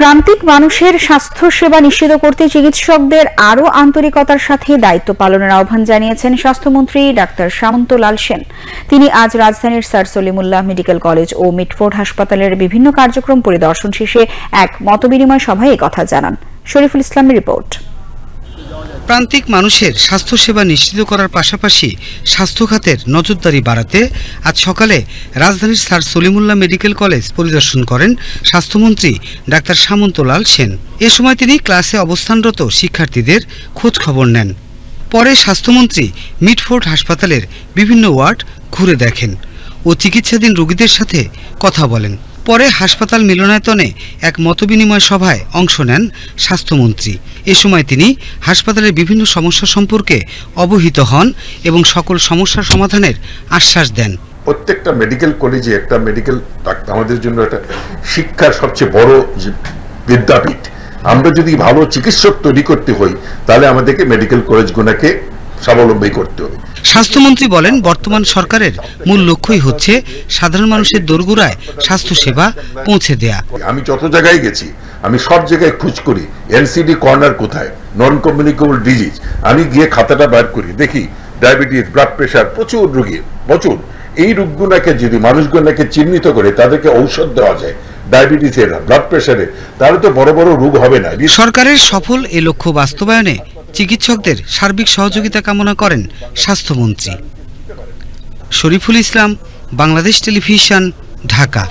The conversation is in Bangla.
প্রান্তিক মানুষের স্বাস্থ্য সেবা নিশ্চিত করতে চিকিৎসকদের আরও আন্তরিকতার সাথে দায়িত্ব পালনের আহ্বান জানিয়েছেন স্বাস্থ্যমন্ত্রী ডাক্তার সামন্ত লাল সেন। তিনি আজ রাজধানীর স্যার সলিমুল্লাহ মেডিকেল কলেজ ও মিটফোর্ড হাসপাতালের বিভিন্ন কার্যক্রম পরিদর্শন শেষে এক মতবিনিময় সভায় একথা জানান। শরীফুল ইসলামের রিপোর্ট। প্রান্তিক মানুষের স্বাস্থ্যসেবা নিশ্চিত করার পাশাপাশি স্বাস্থ্য খাতের নজরদারি বাড়াতে আজ সকালে রাজধানীর স্যার সলিমুল্লাহ মেডিকেল কলেজ পরিদর্শন করেন স্বাস্থ্যমন্ত্রী ডাক্তার সামন্ত লাল সেন। এ সময় তিনি ক্লাসে অবস্থানরত শিক্ষার্থীদের খোঁজ খবর নেন। পরে স্বাস্থ্যমন্ত্রী মিটফোর্ড হাসপাতালের বিভিন্ন ওয়ার্ড ঘুরে দেখেন ও চিকিৎসাধীন রোগীদের সাথে কথা বলেন। পরে হাসপাতাল মিলনায়তনে এক মতবিনিময় সভায় অংশ নেন স্বাস্থ্যমন্ত্রী। এ সময় তিনি হাসপাতালের বিভিন্ন সমস্যা সম্পর্কে অবহিত হন এবং সকল সমস্যার সমাধানের আশ্বাস দেন। প্রত্যেকটা মেডিকেল কলেজে একটা মেডিকেল আমাদের জন্য একটা শিক্ষার সবচেয়ে বড় বিদ্যাপীঠ। আমরা যদি ভালো চিকিৎসক তৈরি করতে হই তাহলে আমাদেরকে মেডিকেল কলেজগুলোকে স্বাবলম্বী করতে হবে। স্বাস্থ্যমন্ত্রী বলেন, বর্তমান সরকারের মূল লক্ষ্যই হচ্ছে সাধারণ মানুষের দোরগোড়ায় স্বাস্থ্যসেবা পৌঁছে দেয়া। আমি যত জায়গায় গেছি আমি সব জায়গায় খোঁজ করি এনসিডি কর্নার কোথায়, নন কমিউনিকেবল ডিজিজ। আমি গিয়ে খাতাটা বার করি, দেখি ডায়াবেটিস, ব্লাড প্রেশার, প্রচুর রোগী, প্রচুর। এই রোগগুলোকে যদি মানুষগুলোকে চিহ্নিত করে তাদেরকে ঔষধ দেওয়া যায় ডায়াবেটিসের, ব্লাড প্রেশারে, তাহলে তো বড় বড় রোগ হবে না। সরকারের সফল এ লক্ষ্য বাস্তবায়নে চিকিৎসকদের সার্বিক সহযোগিতা কামনা করেন স্বাস্থ্যমন্ত্রী। শরীফুল ইসলাম, বাংলাদেশ টেলিভিশন, ঢাকা।